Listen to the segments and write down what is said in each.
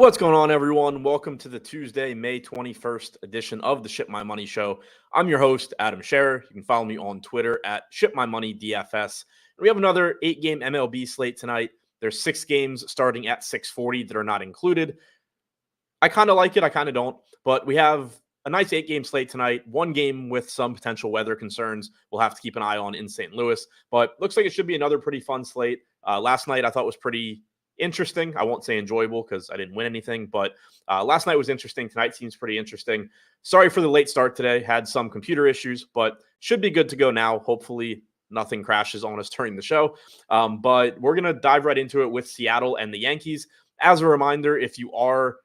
What's going on, everyone? Welcome to the Tuesday, May 21st edition of the Ship My Money Show. I'm your host, Adam Scherer. You can follow me on Twitter at ShipMyMoney DFS. We have another 8-game MLB slate tonight. There's 6 games starting at 6:40 that are not included. I kind of like it. I kind of don't. But we have a nice 8-game slate tonight. One game with some potential weather concerns we'll have to keep an eye on in St. Louis. But looks like it should be another pretty fun slate. Last night I thought was pretty interesting. I won't say enjoyable because I didn't win anything, but last night was interesting. Tonight seems pretty interesting. Sorry for the late start today. Had some computer issues, but should be good to go now. Hopefully nothing crashes on us during the show. But we're going to dive right into it with Seattle and the Yankees. As a reminder, if you are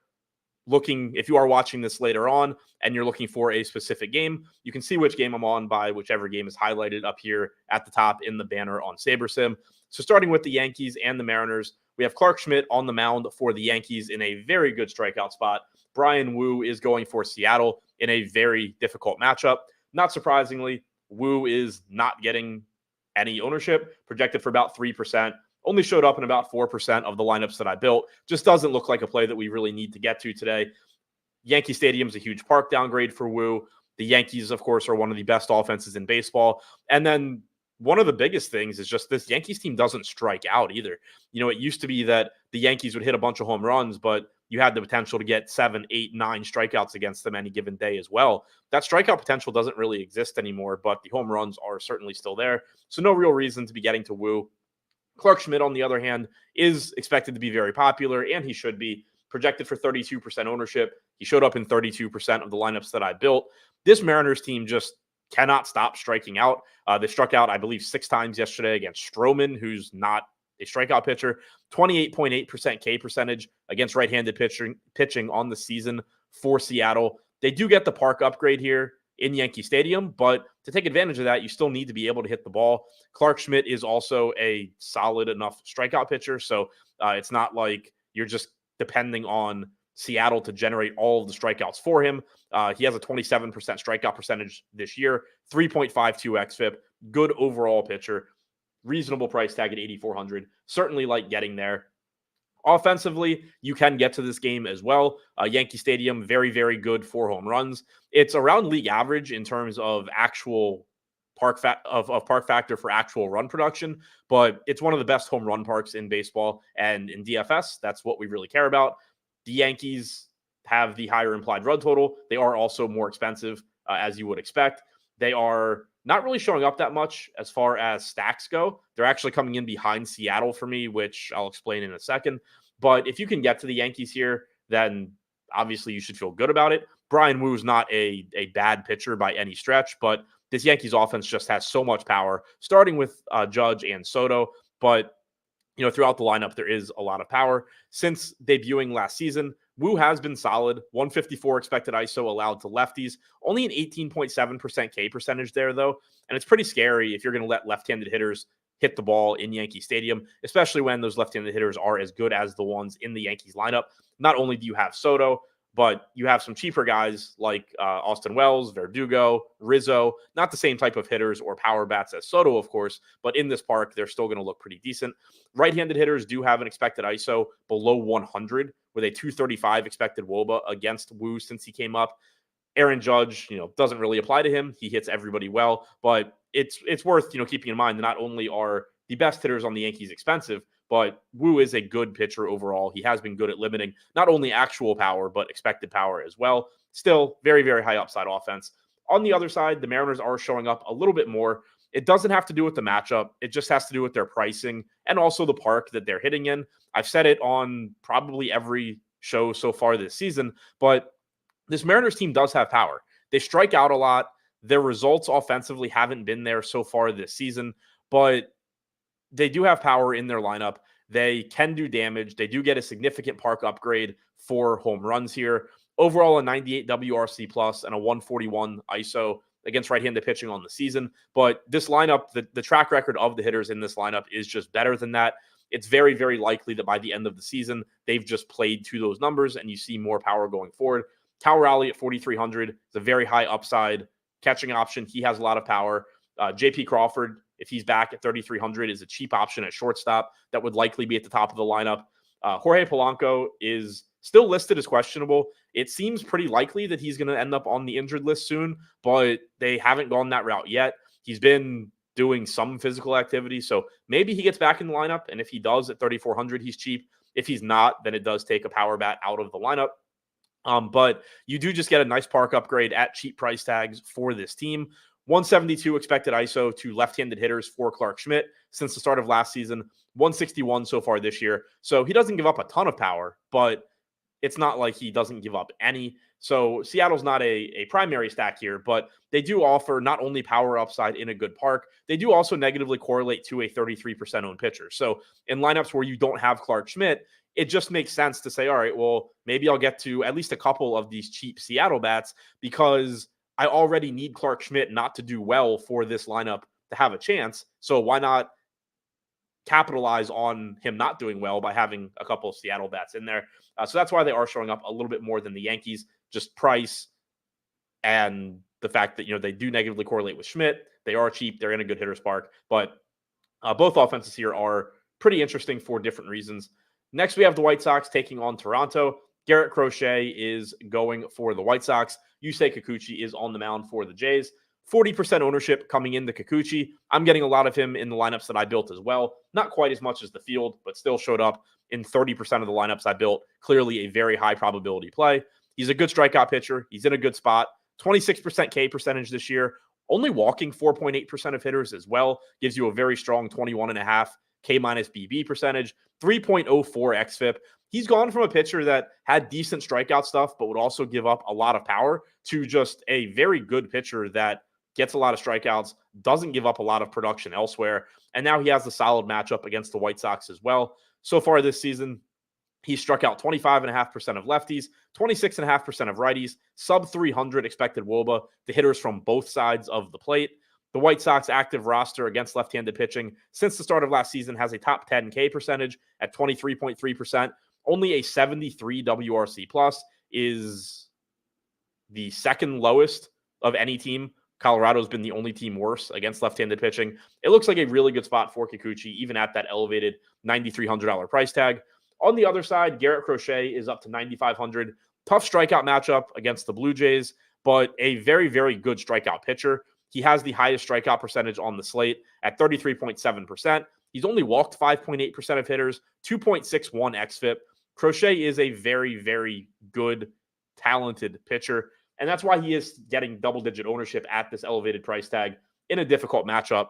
watching this later on and you're looking for a specific game, you can see which game I'm on by whichever game is highlighted up here at the top in the banner on SaberSim. So starting with the Yankees and the Mariners, we have Clark Schmidt on the mound for the Yankees in a very good strikeout spot. Brian Wu is going for Seattle in a very difficult matchup. Not surprisingly, Wu is not getting any ownership, projected for about 3%. Only showed up in about 4% of the lineups that I built. Just doesn't look like a play that we really need to get to today. Yankee Stadium's a huge park downgrade for Wu. The Yankees, of course, are one of the best offenses in baseball. And then one of the biggest things is just this Yankees team doesn't strike out either. You know, it used to be that the Yankees would hit a bunch of home runs, but you had the potential to get 7, 8, 9 strikeouts against them any given day as well. That strikeout potential doesn't really exist anymore, but the home runs are certainly still there. So no real reason to be getting to Wu. Clark Schmidt, on the other hand, is expected to be very popular, and he should be projected for 32% ownership. He showed up in 32% of the lineups that I built. This Mariners team just cannot stop striking out. They struck out, I believe, 6 times yesterday against Stroman, who's not a strikeout pitcher. 28.8% K percentage against right-handed pitching on the season for Seattle. They do get the park upgrade here in Yankee Stadium, but to take advantage of that, you still need to be able to hit the ball. Clark Schmidt is also a solid enough strikeout pitcher, so it's not like you're just depending on Seattle to generate all of the strikeouts for him. He has a 27% strikeout percentage this year, 3.52 xFIP, good overall pitcher, reasonable price tag at $8,400. Certainly like getting there. Offensively, you can get to this game as well. Yankee Stadium, very, very good for home runs. It's around league average in terms of actual park factor for actual run production, but it's one of the best home run parks in baseball and in DFS. That's what we really care about. The Yankees have the higher implied run total. They are also more expensive, as you would expect. They are not really showing up that much as far as stacks go. They're actually coming in behind Seattle for me, which I'll explain in a second. But if you can get to the Yankees here, then obviously you should feel good about it. Brian Wu is not a bad pitcher by any stretch, but this Yankees offense just has so much power, starting with Judge and Soto. But throughout the lineup, there is a lot of power. Since debuting last season, Wu has been solid. 154 expected ISO allowed to lefties. Only an 18.7% K percentage there, though. And it's pretty scary if you're going to let left-handed hitters hit the ball in Yankee Stadium, especially when those left-handed hitters are as good as the ones in the Yankees lineup. Not only do you have Soto, but you have some cheaper guys like Austin Wells, Verdugo, Rizzo, not the same type of hitters or power bats as Soto, of course, but in this park, they're still going to look pretty decent. Right-handed hitters do have an expected ISO below 100 with a 235 expected WOBA against Wu since he came up. Aaron Judge, doesn't really apply to him. He hits everybody well, but it's worth, keeping in mind that not only are the best hitters on the Yankees expensive, but Wu is a good pitcher overall. He has been good at limiting not only actual power, but expected power as well. Still, very, very high upside offense. On the other side, the Mariners are showing up a little bit more. It doesn't have to do with the matchup. It just has to do with their pricing and also the park that they're hitting in. I've said it on probably every show so far this season, but this Mariners team does have power. They strike out a lot. Their results offensively haven't been there so far this season, but they do have power in their lineup. They can do damage. They do get a significant park upgrade for home runs here. Overall, a 98 WRC plus and a 141 ISO against right-handed pitching on the season. But this lineup, the track record of the hitters in this lineup is just better than that. It's very, very likely that by the end of the season, they've just played to those numbers and you see more power going forward. Cal Raleigh at 4,300 is a very high upside catching option. He has a lot of power. JP Crawford, if he's back at 3,300, is a cheap option at shortstop that would likely be at the top of the lineup. Jorge Polanco is still listed as questionable. It seems pretty likely that he's going to end up on the injured list soon, but they haven't gone that route yet. He's been doing some physical activity, so maybe he gets back in the lineup, and if he does at 3,400, he's cheap. If he's not, then it does take a power bat out of the lineup. But you do just get a nice park upgrade at cheap price tags for this team. 172 expected ISO to left-handed hitters for Clark Schmidt since the start of last season. 161 so far this year. So he doesn't give up a ton of power, but it's not like he doesn't give up any. So Seattle's not a primary stack here, but they do offer not only power upside in a good park, they do also negatively correlate to a 33% owned pitcher. So in lineups where you don't have Clark Schmidt, it just makes sense to say, all right, well, maybe I'll get to at least a couple of these cheap Seattle bats because I already need Clark Schmidt not to do well for this lineup to have a chance. So why not capitalize on him not doing well by having a couple of Seattle bats in there? So that's why they are showing up a little bit more than the Yankees, just price and the fact that, they do negatively correlate with Schmidt. They are cheap. They're in a good hitter's park, but both offenses here are pretty interesting for different reasons. Next, we have the White Sox taking on Toronto. Garrett Crochet is going for the White Sox. Yusei Kikuchi is on the mound for the Jays. 40% ownership coming into Kikuchi. I'm getting a lot of him in the lineups that I built as well. Not quite as much as the field, but still showed up in 30% of the lineups I built. Clearly a very high probability play. He's a good strikeout pitcher. He's in a good spot. 26% K percentage this year. Only walking 4.8% of hitters as well. Gives you a very strong 21.5 K minus BB percentage. 3.04 xFIP. He's gone from a pitcher that had decent strikeout stuff, but would also give up a lot of power to just a very good pitcher that gets a lot of strikeouts, doesn't give up a lot of production elsewhere. And now he has a solid matchup against the White Sox as well. So far this season, he struck out 25.5% of lefties, 26.5% of righties, sub 300 expected WOBA to hitters from both sides of the plate. The White Sox active roster against left-handed pitching since the start of last season has a top 10 K percentage at 23.3%. Only a 73 WRC plus is the second lowest of any team. Colorado's been the only team worse against left-handed pitching. It looks like a really good spot for Kikuchi, even at that elevated $9,300 price tag. On the other side, Garrett Crochet is up to $9,500. Tough strikeout matchup against the Blue Jays, but a very, very good strikeout pitcher. He has the highest strikeout percentage on the slate at 33.7%. He's only walked 5.8% of hitters, 2.61 xFIP. Crochet is a very, very good, talented pitcher, and that's why he is getting double-digit ownership at this elevated price tag in a difficult matchup.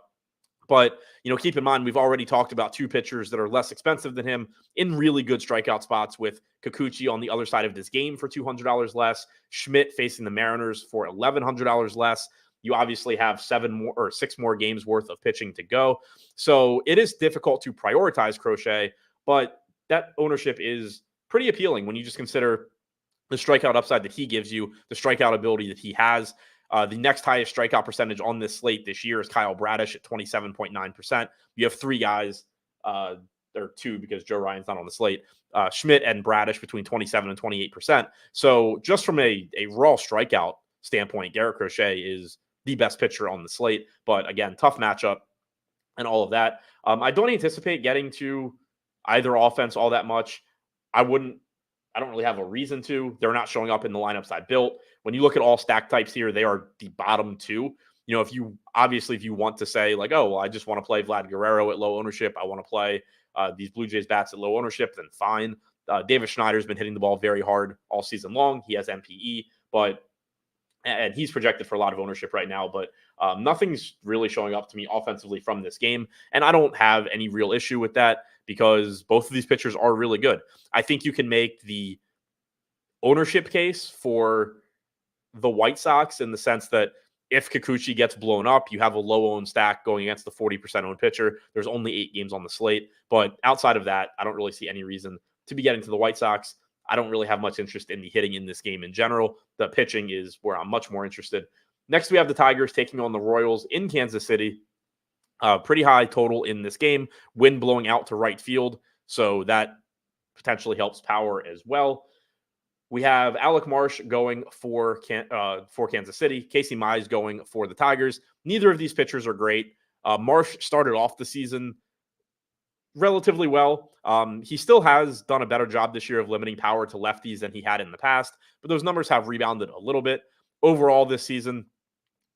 But, keep in mind, we've already talked about two pitchers that are less expensive than him in really good strikeout spots, with Kikuchi on the other side of this game for $200 less, Schmidt facing the Mariners for $1,100 less. You obviously have 6 more games worth of pitching to go. So it is difficult to prioritize Crochet, but that ownership is pretty appealing when you just consider the strikeout upside that he gives you, the strikeout ability that he has. The next highest strikeout percentage on this slate this year is Kyle Bradish at 27.9%. You have 3 guys, or 2 because Joe Ryan's not on the slate, Schmidt and Bradish between 27 and 28%. So just from a raw strikeout standpoint, Garrett Crochet is the best pitcher on the slate. But again, tough matchup and all of that. I don't anticipate getting to either offense all that much. I don't really have a reason to. They're not showing up in the lineups I built. When you look at all stack types here, they are the bottom 2. If you want to say like, oh, well, I just want to play Vlad Guerrero at low ownership, I want to play these Blue Jays bats at low ownership, then fine. Davis Schneider's been hitting the ball very hard all season long. He has MPE, and he's projected for a lot of ownership right now, but nothing's really showing up to me offensively from this game. And I don't have any real issue with that because both of these pitchers are really good. I think you can make the ownership case for the White Sox in the sense that if Kikuchi gets blown up, you have a low-owned stack going against the 40% owned pitcher. There's only 8 games on the slate. But outside of that, I don't really see any reason to be getting to the White Sox. I don't really have much interest in the hitting in this game in general. The pitching is where I'm much more interested. Next, we have the Tigers taking on the Royals in Kansas City. Pretty high total in this game. Wind blowing out to right field, so that potentially helps power as well. We have Alec Marsh going for Kansas City. Casey Mize going for the Tigers. Neither of these pitchers are great. Marsh started off the season relatively well. He still has done a better job this year of limiting power to lefties than he had in the past, but those numbers have rebounded a little bit. Overall this season,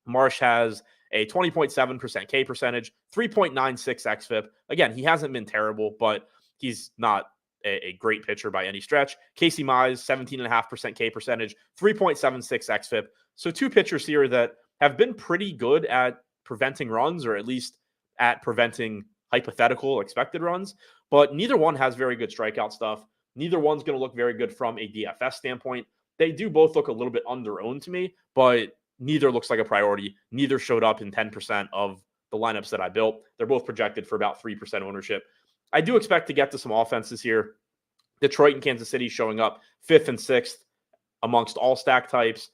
Marsh has a 20.7% K percentage, 3.96 xFIP. Again, he hasn't been terrible, but he's not a great pitcher by any stretch. Casey Mize, 17.5% K percentage, 3.76 xFIP. So two pitchers here that have been pretty good at preventing runs, or at least at preventing hypothetical expected runs, but neither one has very good strikeout stuff. Neither one's going to look very good from a DFS standpoint. They do both look a little bit under-owned to me, but neither looks like a priority. Neither showed up in 10% of the lineups that I built. They're both projected for about 3% ownership. I do expect to get to some offenses here. Detroit and Kansas City showing up 5th and 6th amongst all stack types,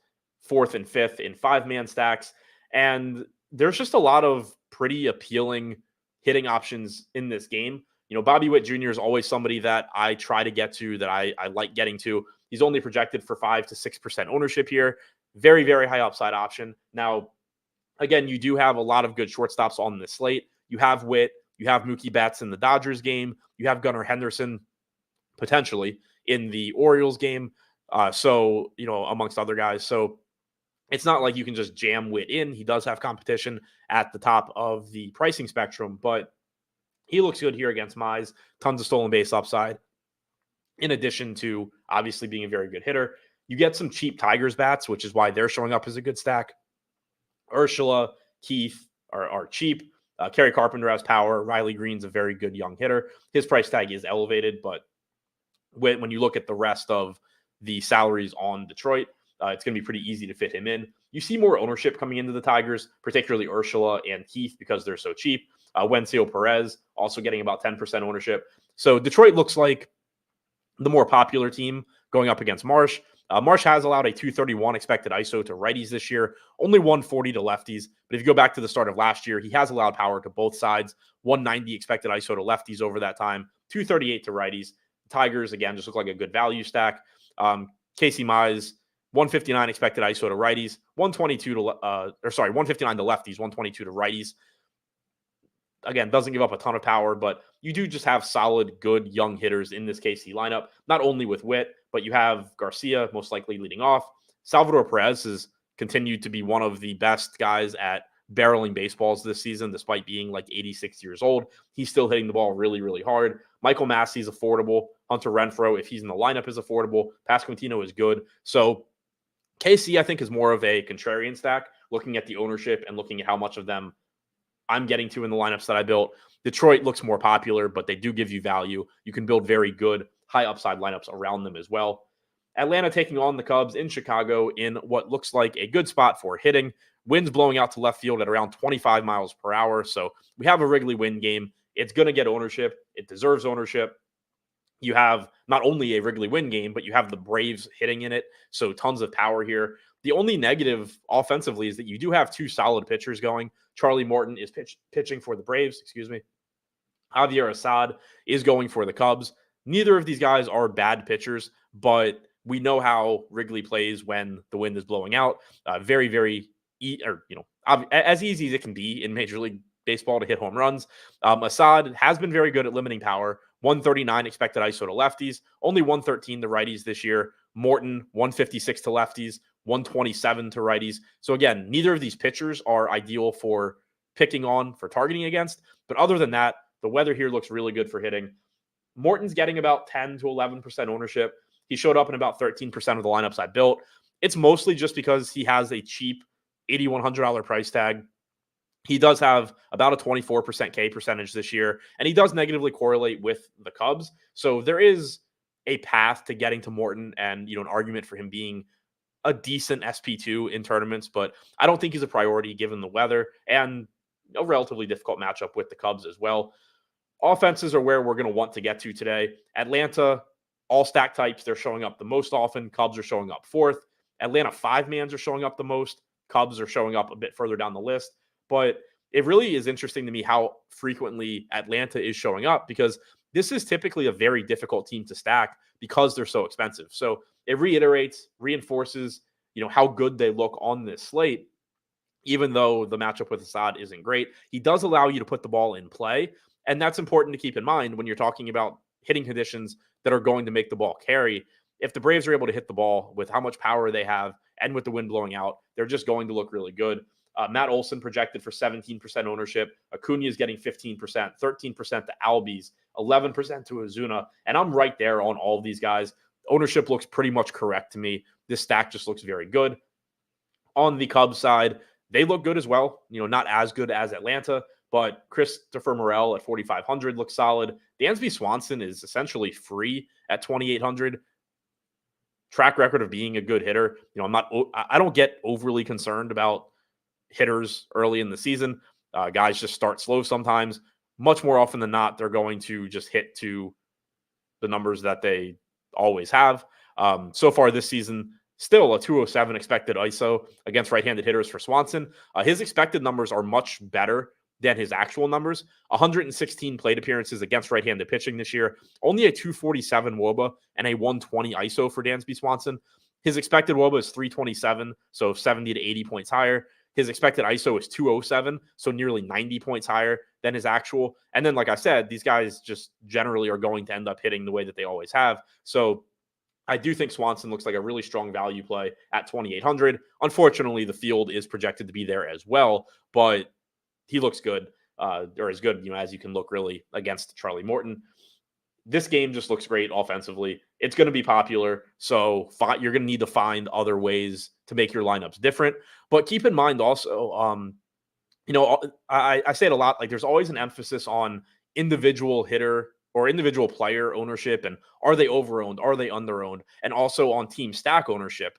4th and 5th in 5-man stacks. And there's just a lot of pretty appealing hitting options in this game. Bobby Witt Jr. is always somebody that I try to get to, that I like getting to. He's only projected for 5 to 6% ownership here. Very, very high upside option. Now, again, you do have a lot of good shortstops on this slate. You have Witt, you have Mookie Betts in the Dodgers game, you have Gunnar Henderson potentially in the Orioles game. Amongst other guys. So it's not like you can just jam Witt in. He does have competition at the top of the pricing spectrum, but he looks good here against Mize. Tons of stolen base upside. In addition to obviously being a very good hitter, you get some cheap Tigers bats, which is why they're showing up as a good stack. Urshela, Keith are cheap. Kerry Carpenter has power. Riley Green's a very good young hitter. His price tag is elevated, but when you look at the rest of the salaries on Detroit, it's going to be pretty easy to fit him in. You see more ownership coming into the Tigers, particularly Urshela and Keith, because they're so cheap. Wencio Perez also getting about 10% ownership. So Detroit looks like the more popular team going up against Marsh. Marsh has allowed a 231 expected ISO to righties this year, only 140 to lefties. But if you go back to the start of last year, he has allowed power to both sides, 190 expected ISO to lefties over that time, 238 to righties. The Tigers, again, just look like a good value stack. Casey Mize, 159 expected ISO to righties, 159 to lefties, 122 to righties. Again, doesn't give up a ton of power, but you do just have solid, good young hitters in this KC lineup, not only with Witt, but you have Garcia most likely leading off. Salvador Perez has continued to be one of the best guys at barreling baseballs this season, despite being like 86 years old. He's still hitting the ball really, really hard. Michael Massey's affordable. Hunter Renfroe, if he's in the lineup, is affordable. Pasquantino is good. So KC, I think, is more of a contrarian stack, looking at the ownership and looking at how much of them I'm getting to in the lineups that I built. Detroit looks more popular, but they do give you value. You can build very good, high upside lineups around them as well. Atlanta taking on the Cubs in Chicago in what looks like a good spot for hitting. Winds blowing out to left field at around 25 miles per hour. So we have a Wrigley wind game. It's going to get ownership. It deserves ownership. You have not only a Wrigley wind game, but you have the Braves hitting in it. So tons of power here. The only negative offensively is that you do have two solid pitchers going. Charlie Morton is pitching for the Braves, Javier Assad is going for the Cubs. Neither of these guys are bad pitchers, but we know how Wrigley plays when the wind is blowing out. Very, very, as easy as it can be in Major League Baseball to hit home runs. Assad has been very good at limiting power. 139 expected ISO to lefties, only 113 to righties this year. Morton, 156 to lefties, 127 to righties. So again, neither of these pitchers are ideal for picking on, for targeting against. But other than that, the weather here looks really good for hitting. Morton's getting about 10 to 11% ownership. He showed up in about 13% of the lineups I built. It's mostly just because he has a cheap $8,100 price tag. He does have about a 24% K percentage this year, and he does negatively correlate with the Cubs. So there is a path to getting to Morton and, an argument for him being a decent SP2 in tournaments, but I don't think he's a priority given the weather and a relatively difficult matchup with the Cubs as well. Offenses are where we're going to want to get to today. Atlanta, all stack types, they're showing up the most often. Cubs are showing up fourth. Atlanta 5-mans are showing up the most. Cubs are showing up a bit further down the list. But it really is interesting to me how frequently Atlanta is showing up, because this is typically a very difficult team to stack because they're so expensive. So it reinforces, how good they look on this slate. Even though the matchup with Assad isn't great, he does allow you to put the ball in play. And that's important to keep in mind when you're talking about hitting conditions that are going to make the ball carry. If the Braves are able to hit the ball with how much power they have and with the wind blowing out, they're just going to look really good. Matt Olson projected for 17% ownership. Acuna is getting 15%, 13% to Albies, 11% to Ozuna. And I'm right there on all of these guys. Ownership looks pretty much correct to me. This stack just looks very good. On the Cubs side, they look good as well. Not as good as Atlanta, but Christopher Morel at 4,500 looks solid. Dansby Swanson is essentially free at 2,800. Track record of being a good hitter. I don't get overly concerned about hitters early in the season. Guys just start slow sometimes. Much more often than not, they're going to just hit to the numbers that they always have. So far this season, still a 207 expected ISO against right-handed hitters for Swanson. His expected numbers are much better than his actual numbers. 116 plate appearances against right-handed pitching this year. Only a 247 WOBA and a 120 ISO for Dansby Swanson. His expected WOBA is 327, so 70 to 80 points higher. His expected ISO is 207, so nearly 90 points higher than his actual. And then, like I said, these guys just generally are going to end up hitting the way that they always have. So I do think Swanson looks like a really strong value play at 2,800. Unfortunately, the field is projected to be there as well, but he looks good, or as good, as you can look really against Charlie Morton. This game just looks great offensively. It's going to be popular, so you're going to need to find other ways to make your lineups different. But keep in mind also, I say it a lot, like there's always an emphasis on individual hitter or individual player ownership, and are they over-owned, are they under-owned, and also on team stack ownership.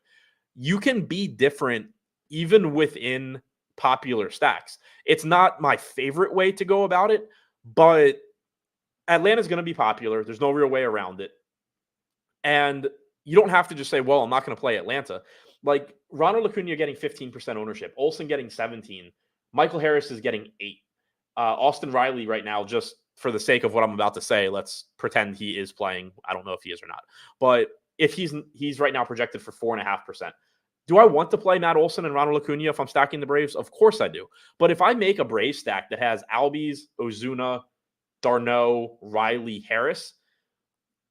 You can be different even within popular stacks. It's not my favorite way to go about it, but Atlanta's going to be popular. There's no real way around it. And you don't have to just say, well, I'm not going to play Atlanta. Like Ronald Acuna getting 15% ownership, Olsen getting 17, Michael Harris is getting 8. Austin Riley right now, just for the sake of what I'm about to say, let's pretend he is playing. I don't know if he is or not. But if he's right now projected for 4.5%. Do I want to play Matt Olson and Ronald Acuna if I'm stacking the Braves? Of course I do. But if I make a Braves stack that has Albies, Ozuna, d'Arnaud, Riley, Harris,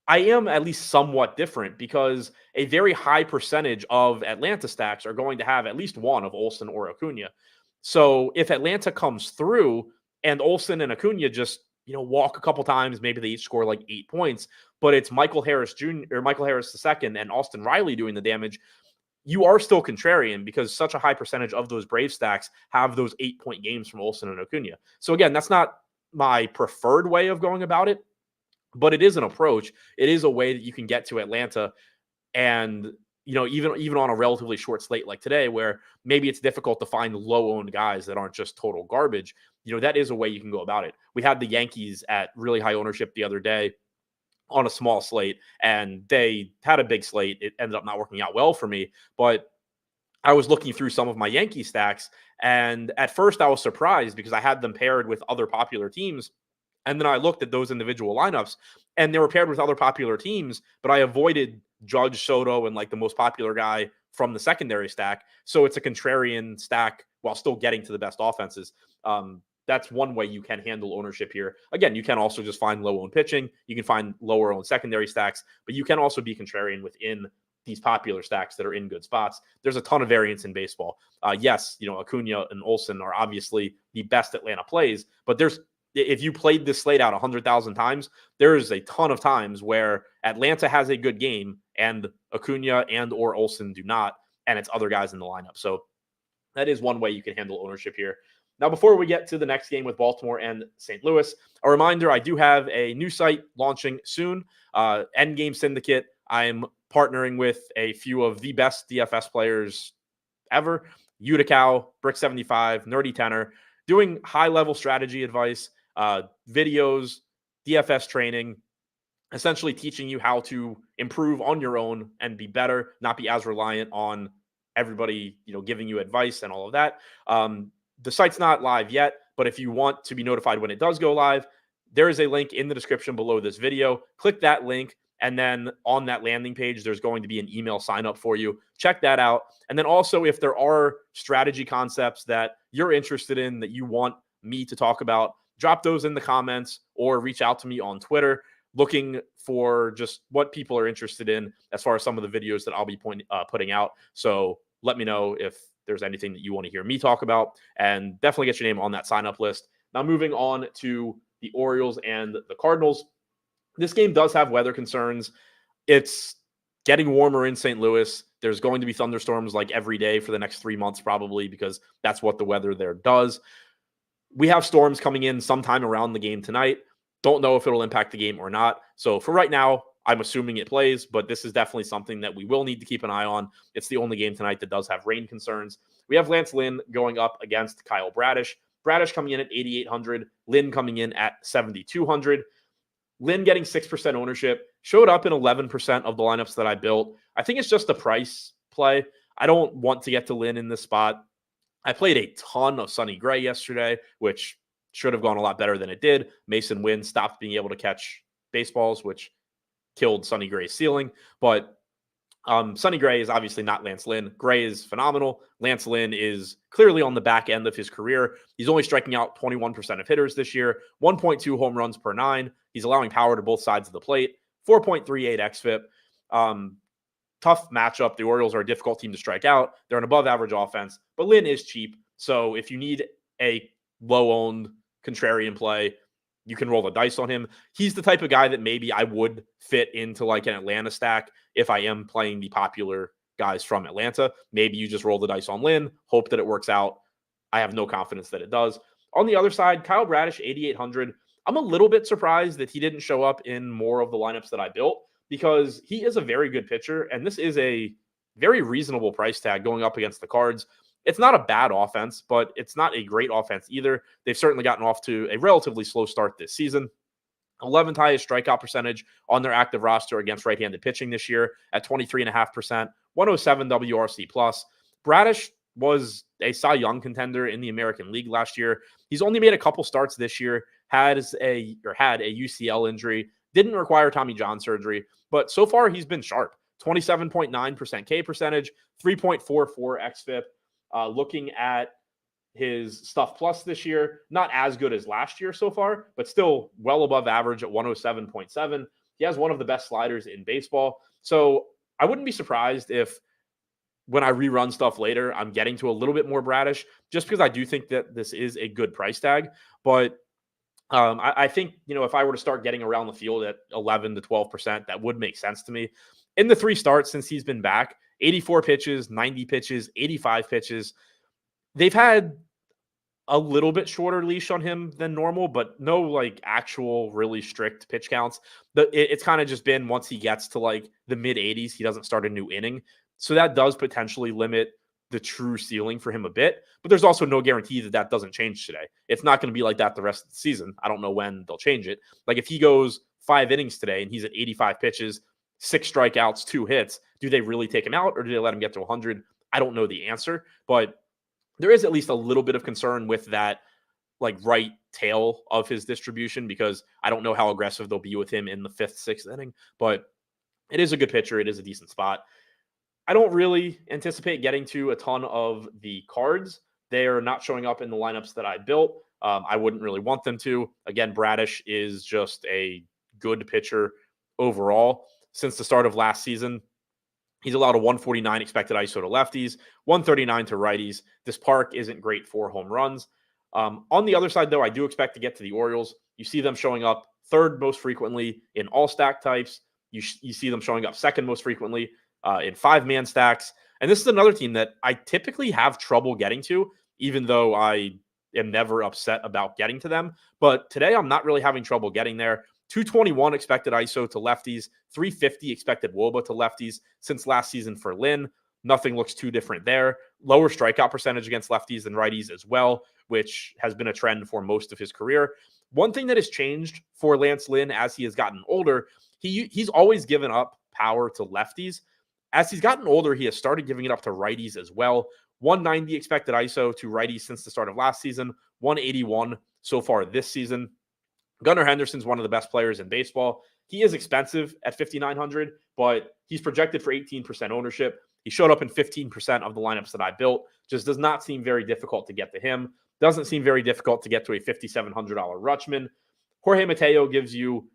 I am at least somewhat different because a very high percentage of Atlanta stacks are going to have at least one of Olson or Acuna. So if Atlanta comes through and Olson and Acuna just walk a couple times, maybe they each score like 8 points, but it's Michael Harris Jr. or Michael Harris II and Austin Riley doing the damage, you are still contrarian because such a high percentage of those Brave stacks have those 8-point games from Olson and Acuna. So again, that's not my preferred way of going about it, but it is an approach. It is a way that you can get to Atlanta, and even on a relatively short slate like today, where maybe it's difficult to find low-owned guys that aren't just total garbage. That is a way you can go about it. We had the Yankees at really high ownership the other day on a small slate, and they had a big slate. It ended up not working out well for me, but I was looking through some of my Yankee stacks, and at first I was surprised because I had them paired with other popular teams. And then I looked at those individual lineups, and they were paired with other popular teams, but I avoided Judge, Soto, and like the most popular guy from the secondary stack. So it's a contrarian stack while still getting to the best offenses. That's one way you can handle ownership here. Again, you can also just find low-owned pitching. You can find lower-owned secondary stacks, but you can also be contrarian within these popular stacks that are in good spots. There's a ton of variance in baseball. Yes, Acuna and Olson are obviously the best Atlanta plays, but if you played this slate out 100,000 times, there is a ton of times where Atlanta has a good game and Acuna and or Olson do not, and it's other guys in the lineup. So that is one way you can handle ownership here. Now, before we get to the next game with Baltimore and St. Louis, a reminder, I do have a new site launching soon, Endgame Syndicate. I'm partnering with a few of the best DFS players ever, Utica, Brick75, Nerdy Tenor, doing high-level strategy advice, videos, DFS training, essentially teaching you how to improve on your own and be better, not be as reliant on everybody, giving you advice and all of that. The site's not live yet, but if you want to be notified when it does go live, there is a link in the description below this video. Click that link, and then on that landing page, there's going to be an email sign up for you. Check that out. And then also, if there are strategy concepts that you're interested in that you want me to talk about, drop those in the comments or reach out to me on Twitter, looking for just what people are interested in as far as some of the videos that I'll be putting out. So let me know if there's anything that you want to hear me talk about, and definitely get your name on that sign-up list. Now, moving on to the Orioles and the Cardinals. This game does have weather concerns. It's getting warmer in St. Louis. There's going to be thunderstorms like every day for the next 3 months, probably, because that's what the weather there does. We have storms coming in sometime around the game tonight. Don't know if it'll impact the game or not. So for right now, I'm assuming it plays, but this is definitely something that we will need to keep an eye on. It's the only game tonight that does have rain concerns. We have Lance Lynn going up against Kyle Bradish. Bradish coming in at 8,800, Lynn coming in at 7,200. Lynn getting 6% ownership, showed up in 11% of the lineups that I built. I think it's just a price play. I don't want to get to Lynn in this spot. I played a ton of Sonny Gray yesterday, which should have gone a lot better than it did. Mason Wynn stopped being able to catch baseballs, which killed Sonny Gray's ceiling. But Sonny Gray is obviously not Lance Lynn. Gray is phenomenal. Lance Lynn is clearly on the back end of his career. He's only striking out 21% of hitters this year, 1.2 home runs per 9. He's allowing power to both sides of the plate, 4.38 xFIP. Tough matchup. The Orioles are a difficult team to strike out. They're an above-average offense, but Lynn is cheap. So if you need a low-owned contrarian play, you can roll the dice on him. He's the type of guy that maybe I would fit into like an Atlanta stack if I am playing the popular guys from Atlanta. Maybe you just roll the dice on Lynn, hope that it works out. I have no confidence that it does. On the other side, Kyle Bradish, 8,800. I'm a little bit surprised that he didn't show up in more of the lineups that I built, because he is a very good pitcher, and this is a very reasonable price tag going up against the Cards. It's not a bad offense, but it's not a great offense either. They've certainly gotten off to a relatively slow start this season. 11th highest strikeout percentage on their active roster against right-handed pitching this year at 23.5%, 107 WRC+. Bradish was a Cy Young contender in the American League last year. He's only made a couple starts this year, had a UCL injury, didn't require Tommy John surgery, but so far he's been sharp. 27.9% K percentage, 3.44 xFIP. Looking at his stuff plus this year, not as good as last year so far, but still well above average at 107.7. He has one of the best sliders in baseball. So I wouldn't be surprised if when I rerun stuff later, I'm getting to a little bit more Bradish, just because I do think that this is a good price tag. But I think, if I were to start getting around the field at 11 to 12%, that would make sense to me. In the 3 starts since he's been back, 84 pitches, 90 pitches, 85 pitches. They've had a little bit shorter leash on him than normal, but no like actual really strict pitch counts. It's kind of just been once he gets to like the mid 80s, he doesn't start a new inning. So that does potentially limit the true ceiling for him a bit, but there's also no guarantee that that doesn't change today. It's not going to be like that the rest of the season. I don't know when they'll change it. Like if he goes 5 innings today and he's at 85 pitches, 6 strikeouts, 2 hits, do they really take him out or do they let him get to 100? I don't know the answer, but there is at least a little bit of concern with that like right tail of his distribution, because I don't know how aggressive they'll be with him in the 5th, 6th inning, but it is a good pitcher. It is a decent spot. I don't really anticipate getting to a ton of the Cards. They are not showing up in the lineups that I built. I wouldn't really want them to. Again, Bradish is just a good pitcher overall. Since the start of last season, he's allowed a 149 expected ISO to lefties, 139 to righties. This park isn't great for home runs. On the other side, though, I do expect to get to the Orioles. You see them showing up 3rd most frequently in all stack types. You see them showing up 2nd most frequently in 5-man stacks. And this is another team that I typically have trouble getting to, even though I am never upset about getting to them. But today I'm not really having trouble getting there. 221 expected ISO to lefties, 350 expected WOBA to lefties since last season for Lynn. Nothing looks too different there. Lower strikeout percentage against lefties than righties as well, which has been a trend for most of his career. One thing that has changed for Lance Lynn as he has gotten older, he's always given up power to lefties. As he's gotten older, he has started giving it up to righties as well. 190 expected ISO to righties since the start of last season, 181 so far this season. Gunnar Henderson's one of the best players in baseball. He is expensive at 5,900, but he's projected for 18% ownership. He showed up in 15% of the lineups that I built. Just does not seem very difficult to get to him. Doesn't seem very difficult to get to a $5,700 Rutschman. Jorge Mateo gives you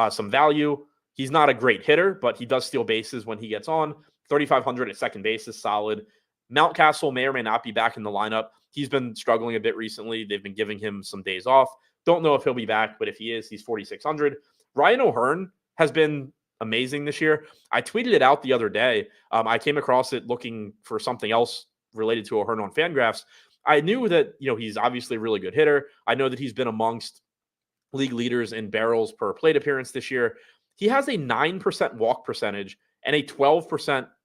some value. He's not a great hitter, but he does steal bases when he gets on. 3,500 at second base is solid. Mountcastle may or may not be back in the lineup. He's been struggling a bit recently. They've been giving him some days off. Don't know if he'll be back, but if he is, he's 4,600. Ryan O'Hearn has been amazing this year. I tweeted it out the other day. I came across it looking for something else related to O'Hearn on FanGraphs. I knew that, he's obviously a really good hitter. I know that he's been amongst league leaders in barrels per plate appearance this year. He has a 9% walk percentage and a 9%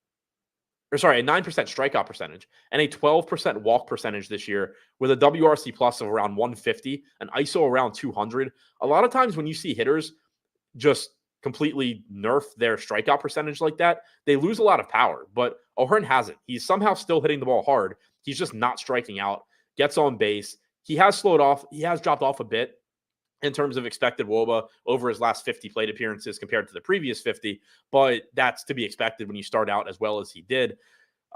strikeout percentage and a 12% walk percentage this year with a WRC plus of around 150, an ISO around 200. A lot of times when you see hitters just completely nerf their strikeout percentage like that, they lose a lot of power, but O'Hearn hasn't. He's somehow still hitting the ball hard. He's just not striking out, gets on base. He has slowed off. He has dropped off a bit in terms of expected WOBA over his last 50 plate appearances compared to the previous 50, but that's to be expected when you start out as well as he did.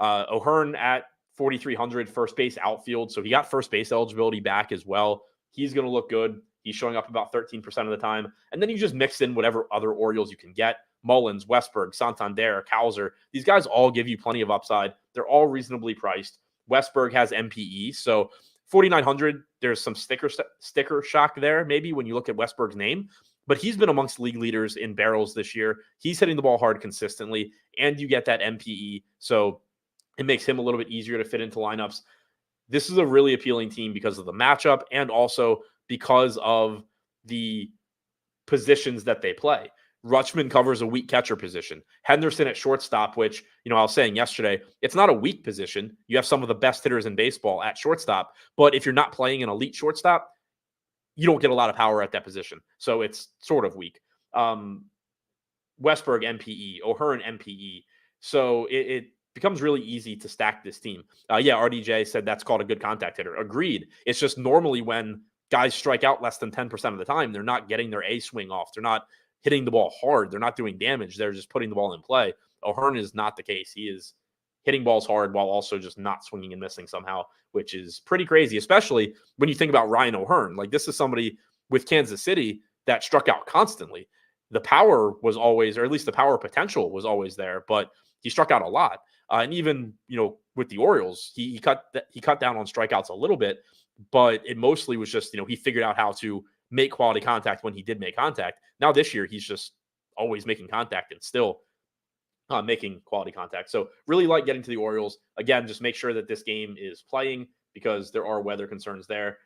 O'Hearn at 4,300 first base outfield, so he got first base eligibility back as well. He's going to look good. He's showing up about 13% of the time, and then you just mix in whatever other Orioles you can get. Mullins, Westberg, Santander, Cowser. These guys all give you plenty of upside. They're all reasonably priced. Westberg has MPE, so 4,900, there's some sticker shock there, maybe when you look at Westberg's name, but he's been amongst league leaders in barrels this year. He's hitting the ball hard consistently, and you get that MPE, so it makes him a little bit easier to fit into lineups. This is a really appealing team because of the matchup and also because of the positions that they play. Rutschman covers a weak catcher position. Henderson at shortstop, which, I was saying yesterday, it's not a weak position. You have some of the best hitters in baseball at shortstop, but if you're not playing an elite shortstop, you don't get a lot of power at that position. So it's sort of weak. Westberg MPE, O'Hearn MPE. So it becomes really easy to stack this team. RDJ said that's called a good contact hitter. Agreed. It's just normally when guys strike out less than 10% of the time, they're not getting their A swing off. They're not hitting the ball hard. They're not doing damage. They're just putting the ball in play. O'Hearn is not the case. He is hitting balls hard while also just not swinging and missing somehow, which is pretty crazy, especially when you think about Ryan O'Hearn. Like, this is somebody with Kansas City that struck out constantly. The power was always, or at least the power potential was always there, but he struck out a lot. And even, with the Orioles, he cut down on strikeouts a little bit, but it mostly was just, he figured out how to make quality contact when he did make contact. Now this year, he's just always making contact and still making quality contact. So really like getting to the Orioles. Again, just make sure that this game is playing because there are weather concerns there.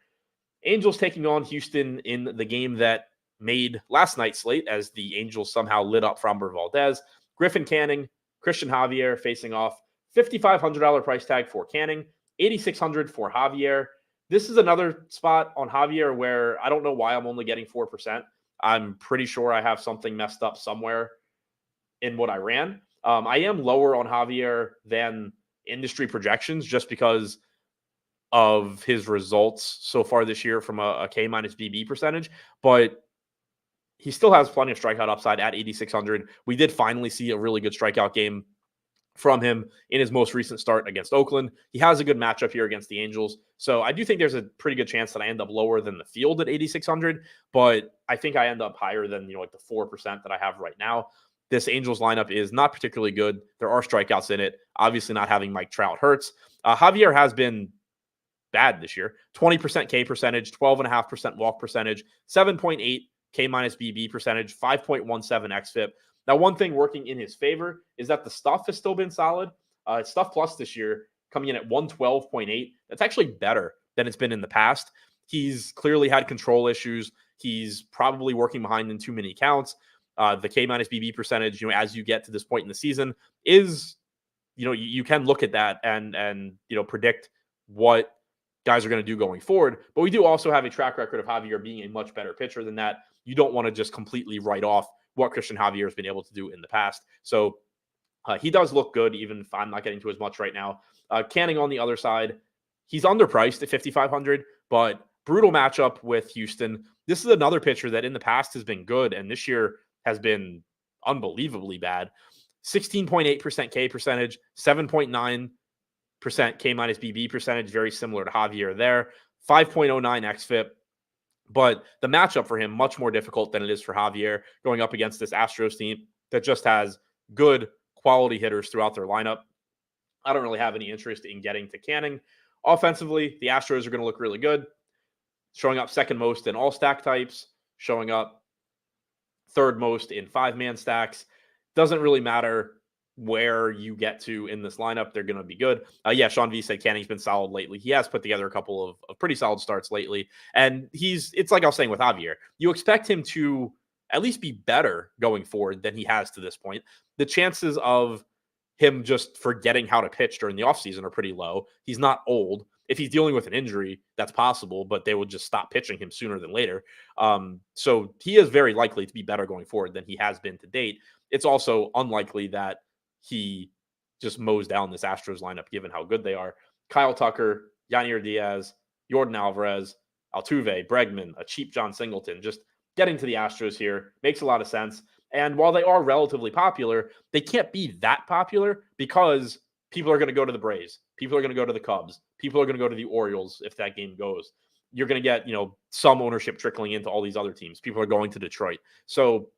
Angels taking on Houston in the game that made last night's slate as the Angels somehow lit up Framber Valdez. Griffin Canning, Christian Javier facing off. $5,500 price tag for Canning, $8,600 for Javier. This is another spot on Javier where I don't know why I'm only getting 4%. I'm pretty sure I have something messed up somewhere in what I ran. I am lower on Javier than industry projections just because of his results so far this year from a K minus BB percentage, but he still has plenty of strikeout upside at 8,600. We did finally see a really good strikeout game from him in his most recent start against Oakland. He has a good matchup here against the Angels. So I do think there's a pretty good chance that I end up lower than the field at 8,600, but I think I end up higher than, like the 4% that I have right now. This Angels lineup is not particularly good. There are strikeouts in it. Obviously not having Mike Trout hurts. Javier has been bad this year. 20% K percentage, 12.5% walk percentage, 7.8 K minus BB percentage, 5.17 xFIP. Now, one thing working in his favor is that the stuff has still been solid. Stuff plus this year coming in at 112.8. That's actually better than it's been in the past. He's clearly had control issues. He's probably working behind in too many counts. The K minus BB percentage, as you get to this point in the season is, you can look at that and predict what guys are going to do going forward. But we do also have a track record of Javier being a much better pitcher than that. You don't want to just completely write off what Christian Javier has been able to do in the past. So he does look good, even if I'm not getting to as much right now. Canning on the other side, he's underpriced at 5,500, but brutal matchup with Houston. This is another pitcher that in the past has been good, and this year has been unbelievably bad. 16.8% K percentage, 7.9% K minus BB percentage, very similar to Javier there. 5.09 xFIP. But the matchup for him, much more difficult than it is for Javier, going up against this Astros team that just has good quality hitters throughout their lineup. I don't really have any interest in getting to Canning. Offensively, the Astros are going to look really good, showing up second most in all stack types, showing up third most in 5-man stacks. Doesn't really matter where you get to in this lineup. They're going to be good. Sean V said Canning's been solid lately. He has put together a couple of pretty solid starts lately. And it's like I was saying with Javier, you expect him to at least be better going forward than he has to this point. The chances of him just forgetting how to pitch during the offseason are pretty low. He's not old. If he's dealing with an injury, that's possible, but they would just stop pitching him sooner than later. So he is very likely to be better going forward than he has been to date. It's also unlikely that he just mows down this Astros lineup, given how good they are. Kyle Tucker, Yanier Diaz, Yordan Alvarez, Altuve, Bregman, a cheap John Singleton, just getting to the Astros here makes a lot of sense. And while they are relatively popular, they can't be that popular because people are going to go to the Braves. People are going to go to the Cubs. People are going to go to the Orioles if that game goes. You're going to get, some ownership trickling into all these other teams. People are going to Detroit. So,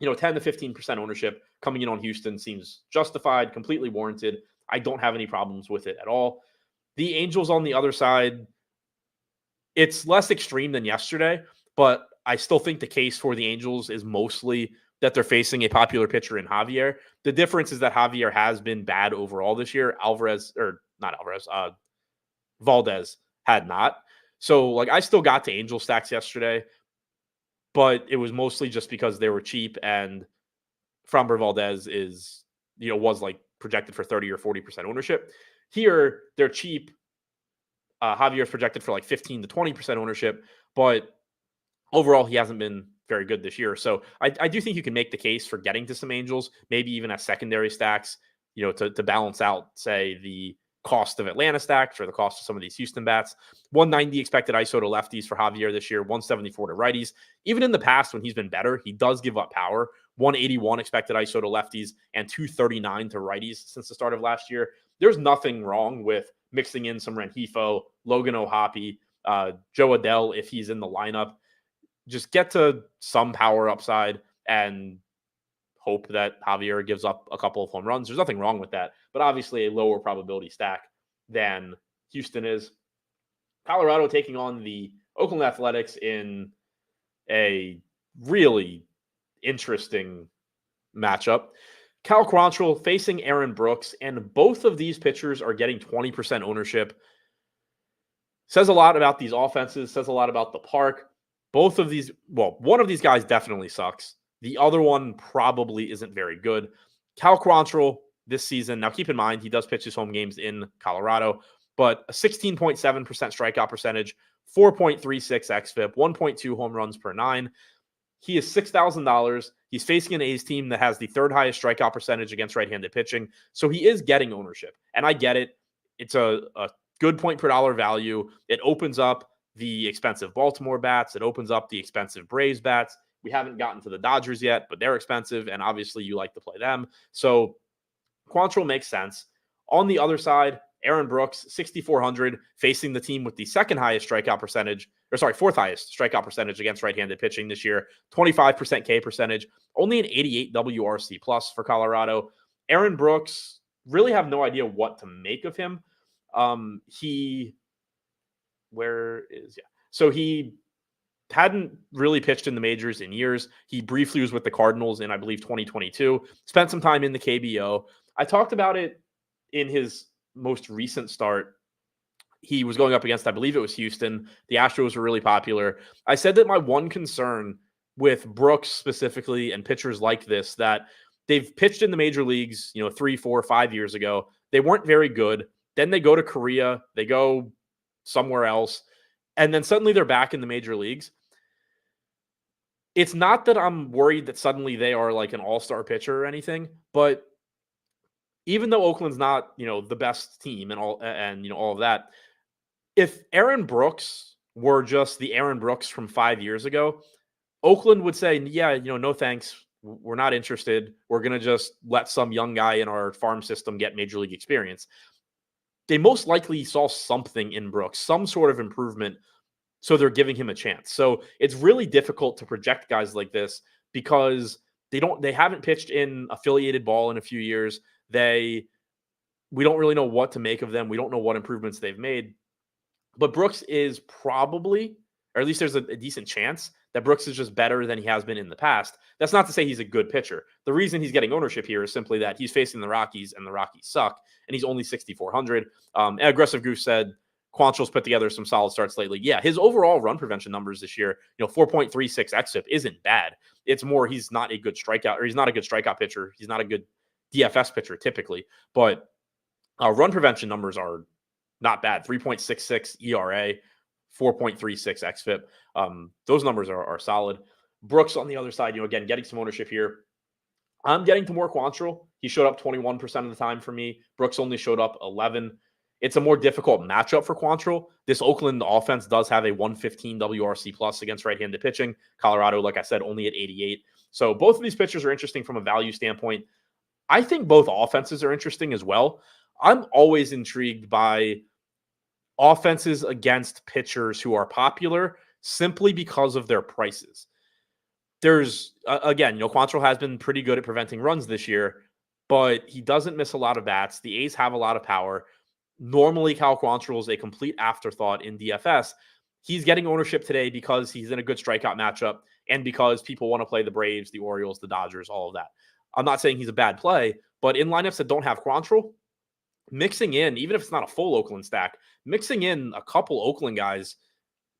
10 to 15% ownership coming in on Houston seems justified, completely warranted. I don't have any problems with it at all. The Angels on the other side, it's less extreme than yesterday, but I still think the case for the Angels is mostly that they're facing a popular pitcher in Javier. The difference is that Javier has been bad overall this year. Valdez had not. So, I still got to Angel stacks yesterday, but it was mostly just because they were cheap, and Framber Valdez was projected for 30 or 40% ownership. Here, they're cheap. Javier's projected for 15 to 20% ownership, but overall, he hasn't been very good this year. So I do think you can make the case for getting to some Angels, maybe even as secondary stacks, to balance out, say, the cost of Atlanta stacks or the cost of some of these Houston bats. 190 expected ISO to lefties for Javier this year, 174 to righties. Even in the past, when he's been better, he does give up power. 181 expected ISO to lefties and 239 to righties since the start of last year. There's nothing wrong with mixing in some Rengifo, Logan O'Hoppe, Joe Adell if he's in the lineup. Just get to some power upside and hope that Javier gives up a couple of home runs. There's nothing wrong with that, but obviously a lower probability stack than Houston is. Colorado taking on the Oakland Athletics in a really interesting matchup. Cal Quantrill facing Aaron Brooks, and both of these pitchers are getting 20% ownership. Says a lot about these offenses, says a lot about the park. Both of these, one of these guys definitely sucks. The other one probably isn't very good. Cal Quantrill this season, now keep in mind, he does pitch his home games in Colorado, but a 16.7% strikeout percentage, 4.36 xFIP, 1.2 home runs per 9. He is $6,000. He's facing an A's team that has the third highest strikeout percentage against right-handed pitching. So he is getting ownership. And I get it. It's a good point per dollar value. It opens up the expensive Baltimore bats. It opens up the expensive Braves bats. We haven't gotten to the Dodgers yet, but they're expensive, and obviously you like to play them. So Quantrill makes sense. On the other side, Aaron Brooks, 6,400, facing the team with the fourth highest strikeout percentage against right-handed pitching this year, 25% K percentage, only an 88 WRC plus for Colorado. Aaron Brooks, really have no idea what to make of him. So he hadn't really pitched in the majors in years. He briefly was with the Cardinals in, I believe, 2022. Spent some time in the KBO. I talked about it in his most recent start. He was going up against, I believe it was Houston. The Astros were really popular. I said that my one concern with Brooks specifically and pitchers like this, that they've pitched in the major leagues, 3, 4, 5 years ago. They weren't very good. Then they go to Korea. They go somewhere else. And then suddenly they're back in the major leagues. It's not that I'm worried that suddenly they are like an all-star pitcher or anything, but even though Oakland's not, the best team and all of that, if Aaron Brooks were just the Aaron Brooks from 5 years ago, Oakland would say, yeah, no thanks. We're not interested. We're going to just let some young guy in our farm system get major league experience. they most likely saw something in Brooks, some sort of improvement. So they're giving him a chance. So it's really difficult to project guys like this because they haven't pitched in affiliated ball in a few years. We don't really know what to make of them. We don't know what improvements they've made. But Brooks is probably, or at least there's a decent chance that Brooks is just better than he has been in the past. That's not to say he's a good pitcher. The reason he's getting ownership here is simply that he's facing the Rockies, and the Rockies suck, and he's only 6,400. Aggressive Goose said Quantrill's put together some solid starts lately. Yeah, his overall run prevention numbers this year, 4.36 xFIP isn't bad. It's more he's not a good strikeout, or he's not a good strikeout pitcher. He's not a good DFS pitcher typically, but run prevention numbers are not bad. 3.66 ERA, 4.36 xFIP. Those numbers are solid. Brooks on the other side, again, getting some ownership here. I'm getting to more Quantrill. He showed up 21% of the time for me. Brooks only showed up 11. It's a more difficult matchup for Quantrill. This Oakland offense does have a 115 WRC plus against right-handed pitching. Colorado, like I said, only at 88. So both of these pitchers are interesting from a value standpoint. I think both offenses are interesting as well. I'm always intrigued by offenses against pitchers who are popular simply because of their prices. There's, again, Quantrill has been pretty good at preventing runs this year, but he doesn't miss a lot of bats. The A's have a lot of power. Normally, Cal Quantrill is a complete afterthought in DFS. He's getting ownership today because he's in a good strikeout matchup and because people want to play the Braves, the Orioles, the Dodgers, all of that. I'm not saying he's a bad play, but in lineups that don't have Quantrill, mixing in, even if it's not a full Oakland stack, mixing in a couple Oakland guys,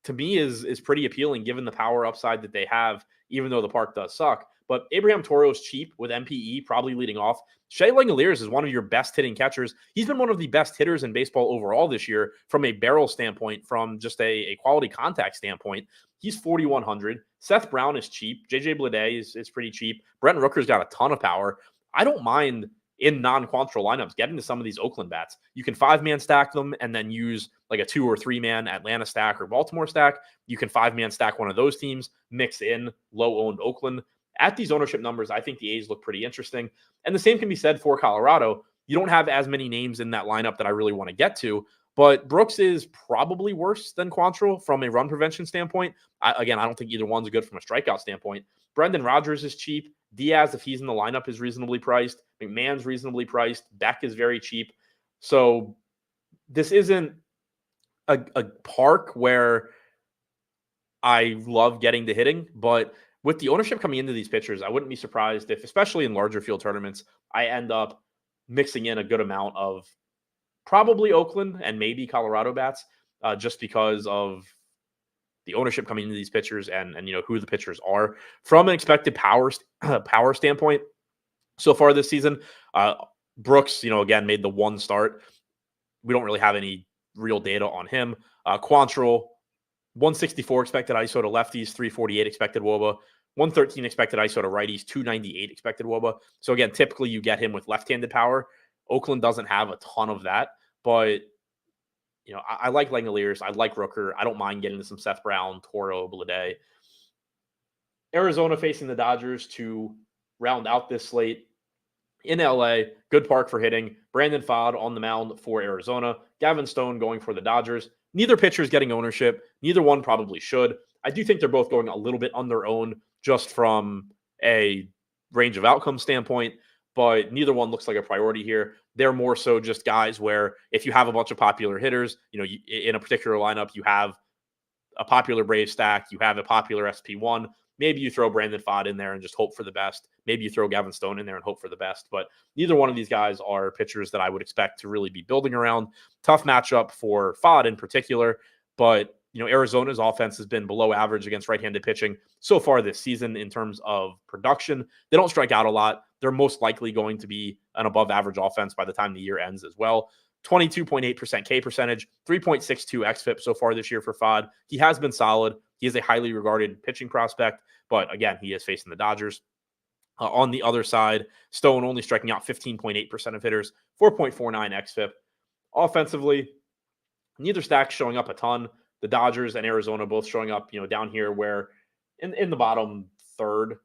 to me, is pretty appealing given the power upside that they have, even though the park does suck. But Abraham Toro's cheap with MPE probably leading off. Shea Langoliers is one of your best hitting catchers. He's been one of the best hitters in baseball overall this year from a barrel standpoint, from just a quality contact standpoint. He's 4,100. Seth Brown is cheap. JJ Bleday is pretty cheap. Brent Rooker's got a ton of power. I don't mind in non-Quantrill lineups getting to some of these Oakland bats. You can 5-man stack them and then use like a 2 or 3-man Atlanta stack or Baltimore stack. You can 5-man stack one of those teams, mix in low-owned Oakland. At these ownership numbers, I think the A's look pretty interesting. And the same can be said for Colorado. You don't have as many names in that lineup that I really want to get to, but Brooks is probably worse than Quantrill from a run prevention standpoint. I don't think either one's good from a strikeout standpoint. Brendan Rodgers is cheap. Diaz, if he's in the lineup, is reasonably priced. McMahon's reasonably priced. Beck is very cheap. So this isn't a park where I love getting to hitting, but with the ownership coming into these pitchers, I wouldn't be surprised if, especially in larger field tournaments, I end up mixing in a good amount of probably Oakland and maybe Colorado bats, just because of the ownership coming into these pitchers and who the pitchers are. From an expected power standpoint, so far this season, Brooks, again, made the one start. We don't really have any real data on him. Quantrill, 164 expected ISO to lefties, 348 expected WOBA, 113 expected ISO to righties, 298 expected WOBA. So again, typically you get him with left-handed power. Oakland doesn't have a ton of that, but I like Langoliers. I like Rooker. I don't mind getting into some Seth Brown, Toro, Bleday. Arizona facing the Dodgers to round out this slate. In LA, good park for hitting. Brandon Pfaadt on the mound for Arizona. Gavin Stone going for the Dodgers. Neither pitcher is getting ownership. Neither one probably should. I do think they're both going a little bit on their own just from a range of outcome standpoint, but neither one looks like a priority here. They're more so just guys where if you have a bunch of popular hitters, in a particular lineup, you have a popular Brave stack, you have a popular SP1, maybe you throw Brandon Pfaadt in there and just hope for the best. Maybe you throw Gavin Stone in there and hope for the best. But neither one of these guys are pitchers that I would expect to really be building around. Tough matchup for Pfaadt in particular. But, Arizona's offense has been below average against right-handed pitching so far this season in terms of production. They don't strike out a lot. They're most likely going to be an above-average offense by the time the year ends as well. 22.8% K percentage, 3.62 xFIP so far this year for Pfaadt. He has been solid. He is a highly regarded pitching prospect, but again, he is facing the Dodgers. On the other side, Stone only striking out 15.8% of hitters, 4.49 xFIP. Offensively, neither stack showing up a ton. The Dodgers and Arizona both showing up, down here where in the bottom third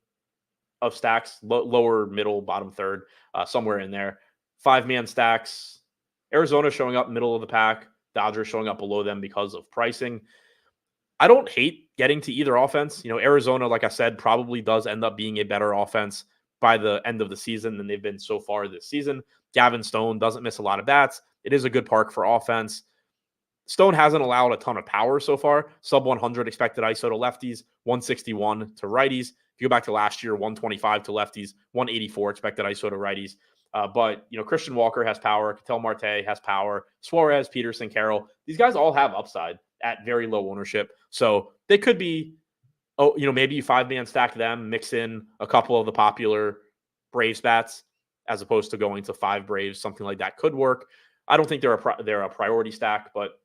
of stacks, lower middle, bottom third, somewhere in there. 5-man stacks. Arizona showing up middle of the pack, Dodgers showing up below them because of pricing. I don't hate getting to either offense. Arizona, like I said, probably does end up being a better offense by the end of the season than they've been so far this season. Gavin Stone doesn't miss a lot of bats. It is a good park for offense. Stone hasn't allowed a ton of power so far. Sub 100 expected ISO to lefties, 161 to righties. If you go back to last year, 125 to lefties, 184 expected ISO to righties. But Christian Walker has power. Ketel Marte has power. Suarez, Peterson, Carroll. These guys all have upside at very low ownership. So they could be, maybe you 5-man stack them, mix in a couple of the popular Braves bats as opposed to going to 5 Braves. Something like that could work. I don't think they're a priority stack, but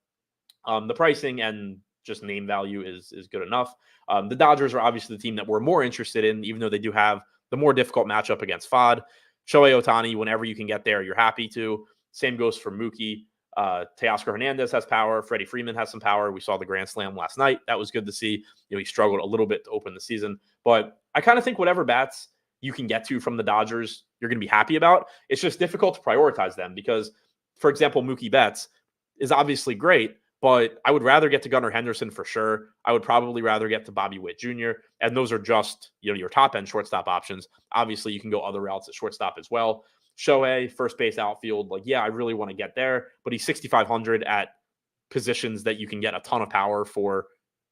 the pricing and just name value is good enough. The Dodgers are obviously the team that we're more interested in, even though they do have the more difficult matchup against FOD. Shohei Ohtani, whenever you can get there, you're happy to. Same goes for Mookie. Teoscar Hernandez has power. Freddie Freeman has some power. We saw the grand slam last night. That was good to see. He struggled a little bit to open the season. But I kind of think whatever bats you can get to from the Dodgers, you're going to be happy about. It's just difficult to prioritize them because, for example, Mookie Betts is obviously great, but I would rather get to Gunnar Henderson for sure. I would probably rather get to Bobby Witt Jr. And those are just, your top end shortstop options. Obviously, you can go other routes at shortstop as well. Shohei, first base, outfield, I really want to get there, but he's 6,500 at positions that you can get a ton of power for,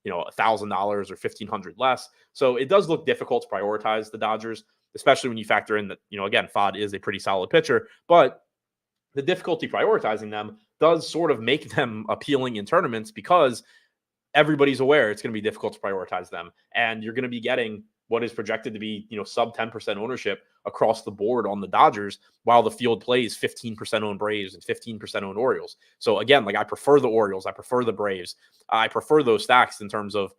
$1,000 or $1,500 less. So it does look difficult to prioritize the Dodgers, especially when you factor in that, again, FOD is a pretty solid pitcher, but the difficulty prioritizing them does sort of make them appealing in tournaments because everybody's aware it's going to be difficult to prioritize them. And you're going to be getting what is projected to be, sub 10% ownership across the board on the Dodgers, while the field plays 15% owned Braves and 15% owned Orioles. So again, I prefer the Orioles. I prefer the Braves. I prefer those stacks in terms of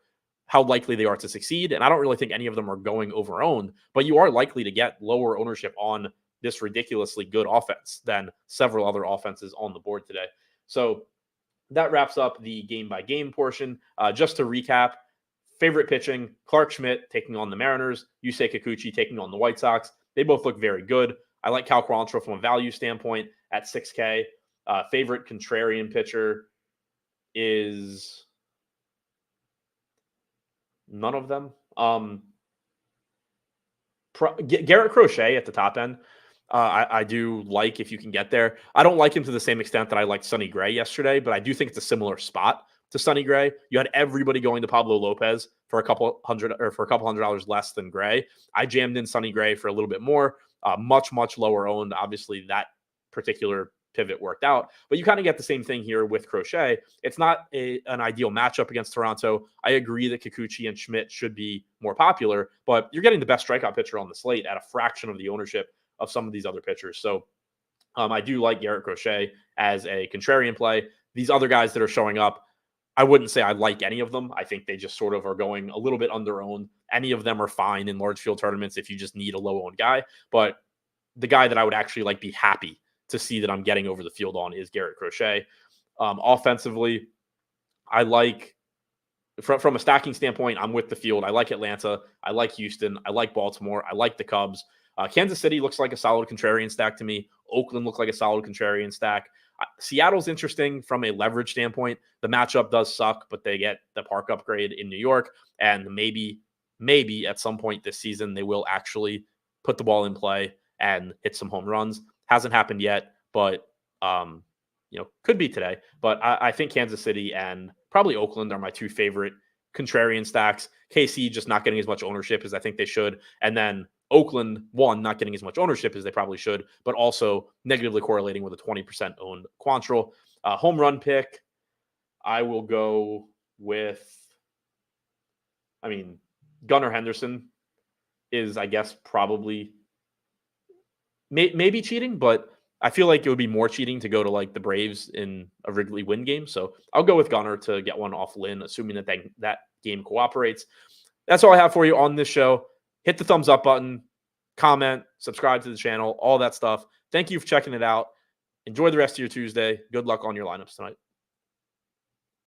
how likely they are to succeed. And I don't really think any of them are going over owned, but you are likely to get lower ownership on this ridiculously good offense than several other offenses on the board today. So that wraps up the game by game portion. Just to recap, favorite pitching, Clark Schmidt taking on the Mariners, Yusei Kikuchi taking on the White Sox. They both look very good. I like Cal Quantrill from a value standpoint at 6K. Favorite contrarian pitcher is none of them. Garrett Crochet at the top end. I do like if you can get there. I don't like him to the same extent that I liked Sonny Gray yesterday, but I do think it's a similar spot to Sonny Gray. You had everybody going to Pablo Lopez for a couple $100 less than Gray. I jammed in Sonny Gray for a little bit more, much lower owned. Obviously, that particular pivot worked out, but you kind of get the same thing here with Crochet. It's not an ideal matchup against Toronto. I agree that Kikuchi and Schmidt should be more popular, but you're getting the best strikeout pitcher on the slate at a fraction of the ownership of some of these other pitchers. So I do like Garrett Crochet as a contrarian play. These other guys that are showing up, I wouldn't say I like any of them. I think they just sort of are going a little bit under-owned. Any of them are fine in large field tournaments if you just need a low-owned guy. But the guy that I would actually be happy to see that I'm getting over the field on is Garrett Crochet. Offensively, I like, from a stacking standpoint, I'm with the field. I like Atlanta. I like Houston. I like Baltimore. I like the Cubs. Kansas City looks like a solid contrarian stack to me. Oakland looks like a solid contrarian stack. Seattle's interesting from a leverage standpoint. The matchup does suck, but they get the park upgrade in New York. And maybe at some point this season, they will actually put the ball in play and hit some home runs. Hasn't happened yet, but could be today. But I think Kansas City and probably Oakland are my two favorite contrarian stacks. KC just not getting as much ownership as I think they should. And then Oakland, one, not getting as much ownership as they probably should, but also negatively correlating with a 20% owned Quantrill. Home run pick, I will go with, Gunnar Henderson is, I guess, probably maybe cheating, but I feel like it would be more cheating to go to the Braves in a Wrigley win game. So I'll go with Gunnar to get one off Lynn, assuming that game cooperates. That's all I have for you on this show. Hit the thumbs up button, comment, subscribe to the channel, all that stuff. Thank you for checking it out. Enjoy the rest of your Tuesday. Good luck on your lineups tonight.